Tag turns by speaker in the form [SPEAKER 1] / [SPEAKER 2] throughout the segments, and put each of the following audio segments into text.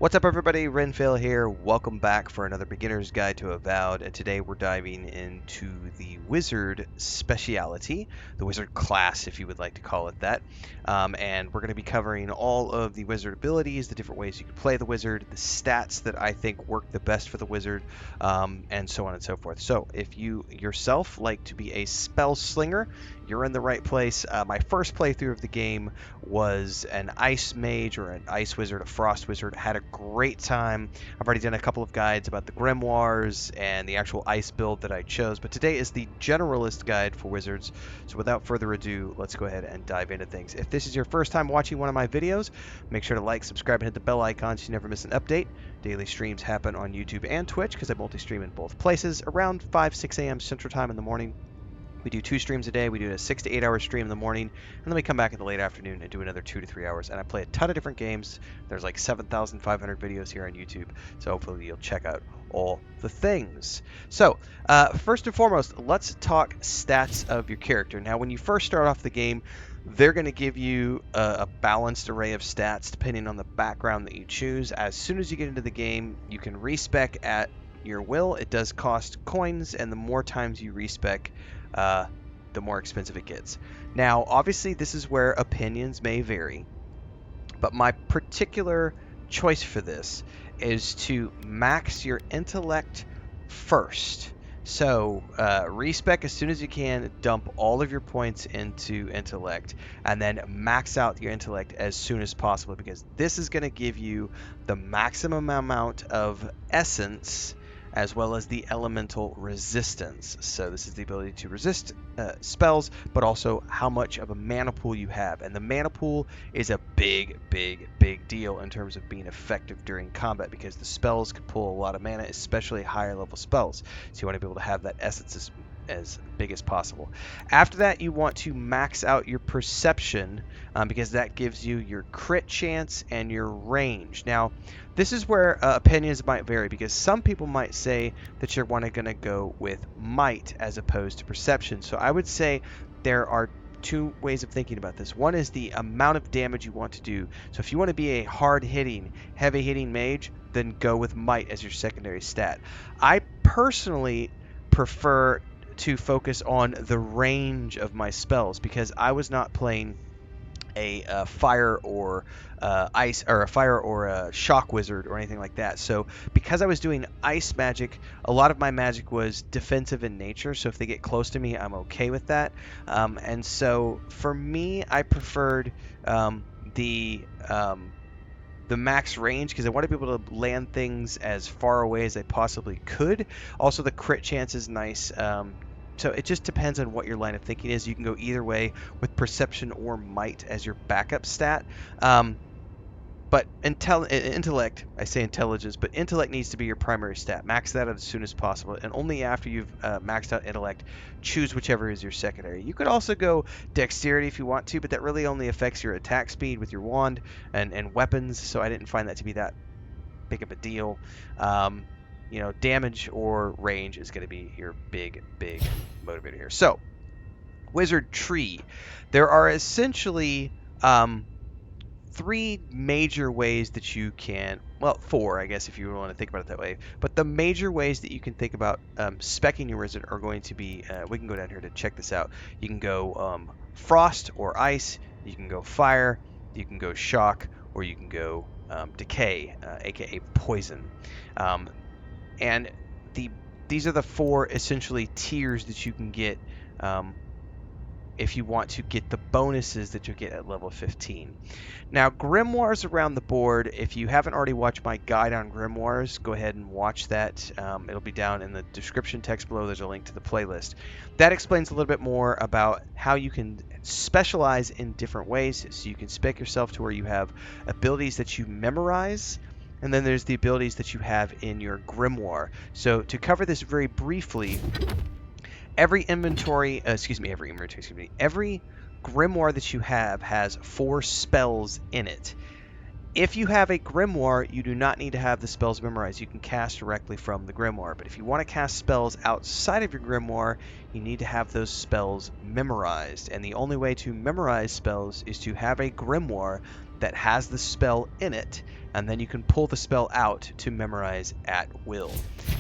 [SPEAKER 1] What's up, everybody? Renfail here. Welcome back for another beginner's guide to Avowed, and today we're diving into the wizard speciality, the wizard class, if you would like to call it that. And we're going to be covering all of the wizard abilities, the different ways you can play the wizard, the stats that I think work the best for the wizard, and so on and so forth. So, if you yourself like to be a spell slinger, you're in the right place. My first playthrough of the game was an ice mage or an ice wizard, a frost wizard. Had a great time. I've already done a couple of guides about the grimoires and the actual ice build that I chose, but today is the generalist guide for wizards. So without further ado, let's go ahead and dive into things. If this is your first time watching one of my videos, make sure to like, subscribe, and hit the bell icon so you never miss an update. Daily streams happen on YouTube and Twitch because I multi-stream in both places around 5-6 a.m. Central Time in the morning. We do 2 streams a day. We do a 6 to 8 hour stream in the morning, and then we come back in the late afternoon and do another 2 to 3 hours. And I play a ton of different games. There's like 7,500 videos here on YouTube, so hopefully you'll check out all the things. So, first and foremost, let's talk stats of your character. Now, when you first start off the game, they're going to give you a balanced array of stats depending on the background that you choose. As soon as you get into the game, you can respec at your will. It does cost coins, and the more times you respec, the more expensive it gets. Now, obviously, this is where opinions may vary, but my particular choice for this is to max your intellect first. So, respec as soon as you can, dump all of your points into intellect, and then max out your intellect as soon as possible, because this is going to give you the maximum amount of essence as well as the elemental resistance. So this is the ability to resist spells, but also how much of a mana pool you have. And the mana pool is a big deal in terms of being effective during combat, because the spells can pull a lot of mana, especially higher level spells. So you want to be able to have that essence as big as possible. After that, you want to max out your perception, because that gives you your crit chance and your range. Now, this is where opinions might vary, because some people might say that you're going to go with might as opposed to perception. So I would say there are 2 ways of thinking about this. One is the amount of damage you want to do. So if you want to be a hard-hitting, heavy-hitting mage, then go with might as your secondary stat. I personally prefer to focus on the range of my spells, because I was not playing a fire or ice, or a fire or a shock wizard or anything like that. So because I was doing ice magic, a lot of my magic was defensive in nature. So if they get close to me, I'm okay with that. And so for me, I preferred the max range, because I want to be able to land things as far away as I possibly could. Also, the crit chance is nice. So it just depends on what your line of thinking is. You can go either way with perception or might as your backup stat. But intellect, I say intelligence, but intellect needs to be your primary stat. Max that out as soon as possible, and only after you've maxed out intellect, choose whichever is your secondary. You could also go dexterity if you want to, but that really only affects your attack speed with your wand and weapons, so I didn't find that to be that big of a deal. Damage or range is going to be your big motivator here. So, wizard tree. There are essentially 3 major ways that you can, well, 4, I guess, if you want to think about it that way. But the major ways that you can think about speccing your wizard are going to be, we can go down here to check this out. You can go frost or ice, you can go fire, you can go shock, or you can go decay, aka poison. And these are the 4 essentially tiers that you can get if you want to get the bonuses that you'll get at level 15. Now, grimoires around the board, if you haven't already watched my guide on grimoires, go ahead and watch that. It'll be down in the description text below. There's a link to the playlist. That explains a little bit more about how you can specialize in different ways, so you can spec yourself to where you have abilities that you memorize, and then there's the abilities that you have in your grimoire. So to cover this very briefly, every grimoire that you have has 4 spells in it. If you have a grimoire, you do not need to have the spells memorized. You can cast directly from the grimoire. But if you want to cast spells outside of your grimoire, you need to have those spells memorized. And the only way to memorize spells is to have a grimoire that has the spell in it, and then you can pull the spell out to memorize at will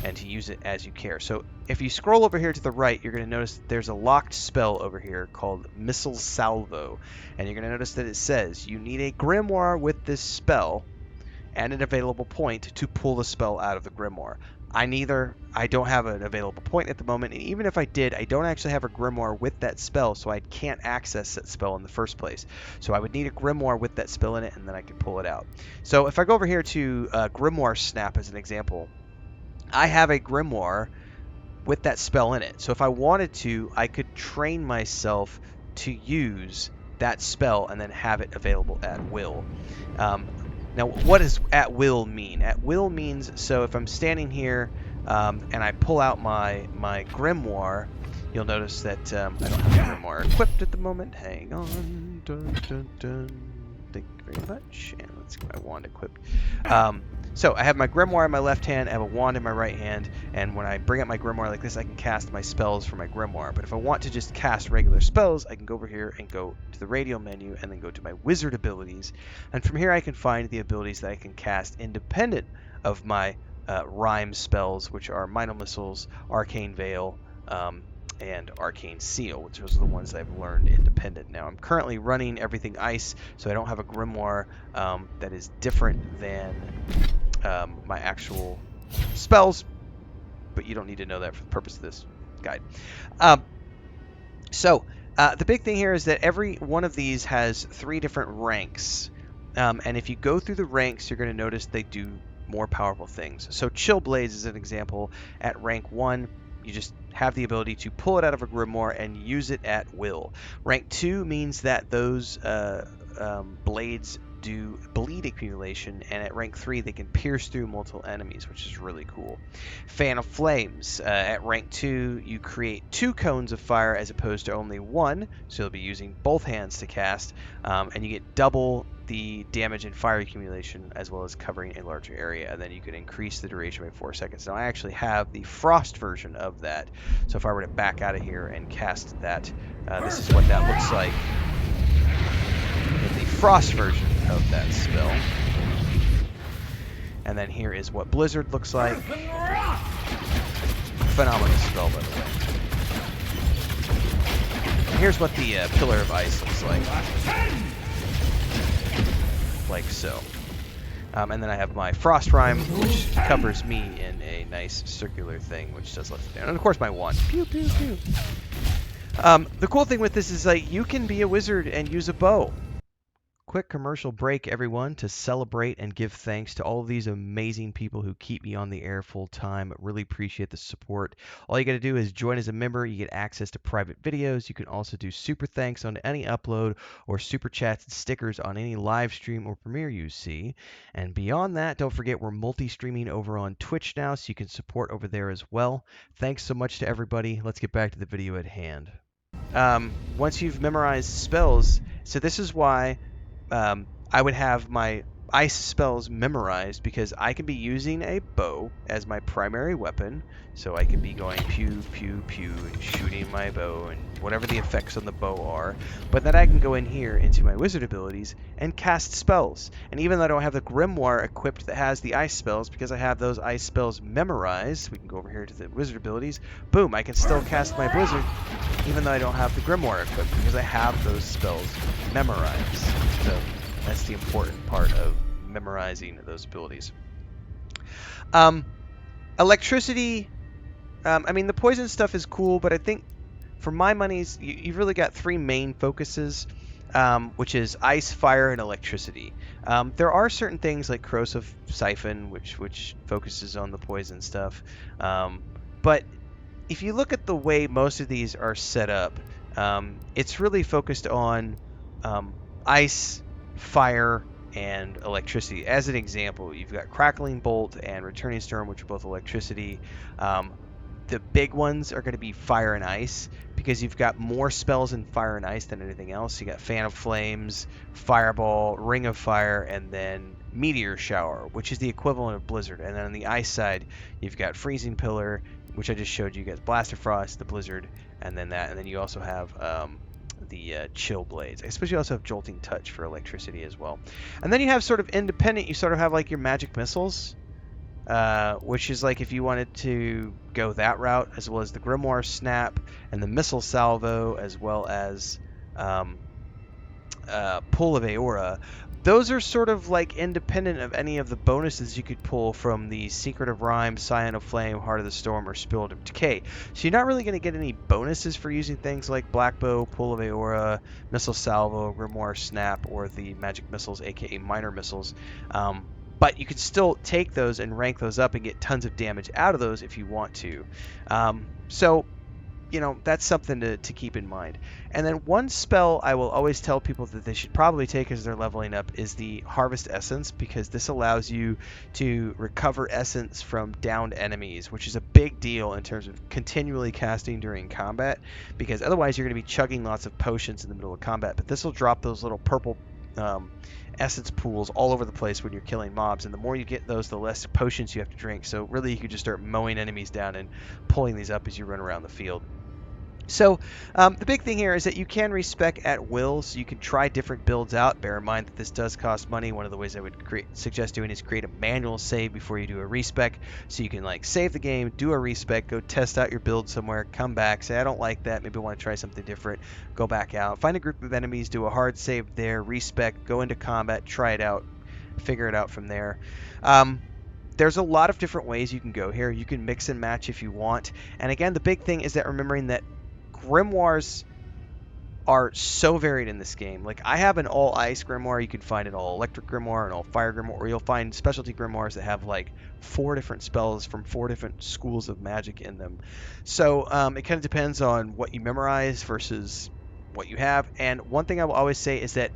[SPEAKER 1] and to use it as you care. So if you scroll over here to the right, you're going to notice there's a locked spell over here called Missile Salvo, and you're going to notice that it says you need a grimoire with this spell and an available point to pull the spell out of the grimoire. I don't have an available point at the moment, and even if I did, I don't actually have a grimoire with that spell, so I can't access that spell in the first place. So I would need a grimoire with that spell in it, and then I could pull it out. So if I go over here to Grimoire Snap as an example, I have a grimoire with that spell in it. So if I wanted to, I could train myself to use that spell and then have it available at will. Now, what does at will mean? At will means, so if I'm standing here and I pull out my grimoire, you'll notice that I don't have a grimoire equipped at the moment. Hang on. Dun, dun, dun. Thank you very much. And let's get my wand equipped. So I have my grimoire in my left hand, I have a wand in my right hand, and when I bring up my grimoire like this, I can cast my spells from my grimoire. But if I want to just cast regular spells, I can go over here and go to the radial menu and then go to my wizard abilities. And from here I can find the abilities that I can cast independent of my rhyme spells, which are Minor Missiles, Arcane Veil, and Arcane Seal, which are the ones that I've learned independent. Now I'm currently running everything ice, so I don't have a grimoire that is different than my actual spells, but you don't need to know that for the purpose of this guide. So the big thing here is that every one of these has 3 different ranks, and if you go through the ranks, you're going to notice they do more powerful things. So Chill Blades is an example. At rank 1, you just have the ability to pull it out of a grimoire and use it at will. Rank 2 means that those blades do bleed accumulation, and at rank 3 they can pierce through multiple enemies, which is really cool. Fan of Flames, at rank 2 you create 2 cones of fire as opposed to only 1, so you'll be using both hands to cast, and you get double the damage and fire accumulation as well as covering a larger area, and then you can increase the duration by 4 seconds. Now I actually have the frost version of that, so if I were to back out of here and cast that, this is what that looks like in the frost version of that spell. And then here is what Blizzard looks like. Phenomenal spell, by the way. And here's what the Pillar of Ice looks like. Like so. And then I have my Frost Rhyme, which covers me in a nice circular thing, which does let them down. And of course my wand. Pew, pew, pew. The cool thing with this is like you can be a wizard and use a bow. Quick commercial break, everyone, to celebrate and give thanks to all of these amazing people who keep me on the air full time. Really appreciate the support. All you got to do is join as a member. You get access to private videos. You can also do super thanks on any upload or super chats and stickers on any live stream or premiere you see. And beyond that, don't forget we're multi-streaming over on Twitch now, so you can support over there as well. Thanks so much to everybody. Let's get back to the video at hand. Once you've memorized spells, so this is why I would have my ice spells memorized, because I can be using a bow as my primary weapon, so I can be going pew, pew, pew, and shooting my bow, and whatever the effects on the bow are, but then I can go in here into my wizard abilities and cast spells. And even though I don't have the grimoire equipped that has the ice spells, because I have those ice spells memorized, we can go over here to the wizard abilities, boom, I can still cast my blizzard, even though I don't have the grimoire equipped, because I have those spells memorized. So that's the important part of memorizing those abilities. Electricity, I mean, the poison stuff is cool, but I think for my monies, you've really got 3 main focuses, which is ice, fire, and electricity. There are certain things like Corrosive Siphon, which focuses on the poison stuff, but if you look at the way most of these are set up, it's really focused on ice, fire, and electricity. As an example, you've got Crackling Bolt and Returning Storm, which are both electricity. The big ones are going to be fire and ice, because you've got more spells in fire and ice than anything else. You got Fan of Flames, Fireball, Ring of Fire, and then Meteor Shower, which is the equivalent of Blizzard. And then on the ice side, you've got Freezing Pillar, which I just showed you guys, Blast of Frost, the Blizzard, and then that. And then you also have chill blades. I suppose you also have jolting touch for electricity as well. And then you have sort of independent. You sort of have like your magic missiles, which is like if you wanted to go that route, as well as the grimoire snap and the missile salvo, as well as um, pull of Aora. Those are sort of like independent of any of the bonuses you could pull from the Secret of Rhyme, Scion of Flame, Heart of the Storm, or Spirit of Decay. So you're not really going to get any bonuses for using things like Black Bow, Pull of Aora, Missile Salvo, Grimoire Snap, or the Magic Missiles, aka Minor Missiles. But you can still take those and rank those up and get tons of damage out of those if you want to. So that's something to keep in mind. And then one spell I will always tell people that they should probably take as they're leveling up is the Harvest Essence, because this allows you to recover essence from downed enemies, which is a big deal in terms of continually casting during combat, because otherwise you're going to be chugging lots of potions in the middle of combat. But this will drop those little purple essence pools all over the place when you're killing mobs, and the more you get those, the less potions you have to drink. So really you could just start mowing enemies down and pulling these up as you run around the field. So the big thing here is that you can respec at will, so you can try different builds out. Bear in mind that this does cost money. One of the ways I would suggest doing is create a manual save before you do a respec, so you can like save the game, do a respec, go test out your build somewhere, come back, say I don't like that, maybe I want to try something different, go back out, find a group of enemies, do a hard save there, respec, go into combat, try it out, figure it out from there. There's a lot of different ways you can go here. You can mix and match if you want. And again, the big thing is that remembering that grimoires are so varied in this game. Like, I have an all ice grimoire. You can find an all electric grimoire, an all fire grimoire, or you'll find specialty grimoires that have like 4 different spells from 4 different schools of magic in them. So it kind of depends on what you memorize versus what you have. And one thing I will always say is that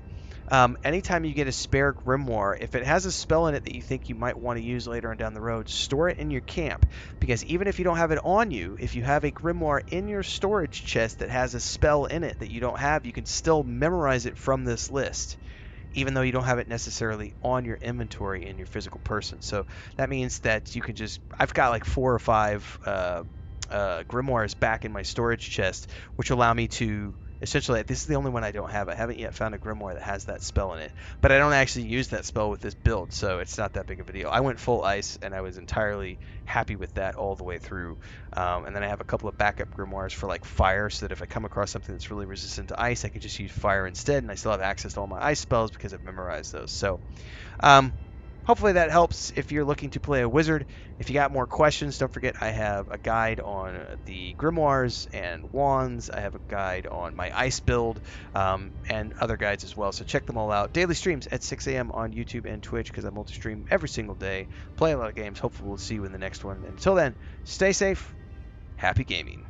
[SPEAKER 1] anytime you get a spare grimoire, if it has a spell in it that you think you might want to use later on down the road, store it in your camp. Because even if you don't have it on you, if you have a grimoire in your storage chest that has a spell in it that you don't have, you can still memorize it from this list, even though you don't have it necessarily on your inventory in your physical person. So that means that you can just, I've got like 4 or 5 grimoires back in my storage chest, which allow me to essentially, this is the only one I don't have. I haven't yet found a grimoire that has that spell in it, but I don't actually use that spell with this build, so it's not that big of a deal. I went full ice, and I was entirely happy with that all the way through. And then I have a couple of backup grimoires for like fire, so that if I come across something that's really resistant to ice, I can just use fire instead, and I still have access to all my ice spells because I've memorized those. So hopefully that helps if you're looking to play a wizard. If you got more questions, don't forget I have a guide on the grimoires and wands. I have a guide on my ice build, and other guides as well. So check them all out. Daily streams at 6 a.m. on YouTube and Twitch, because I multi-stream every single day. Play a lot of games. Hopefully we'll see you in the next one. And until then, stay safe. Happy gaming.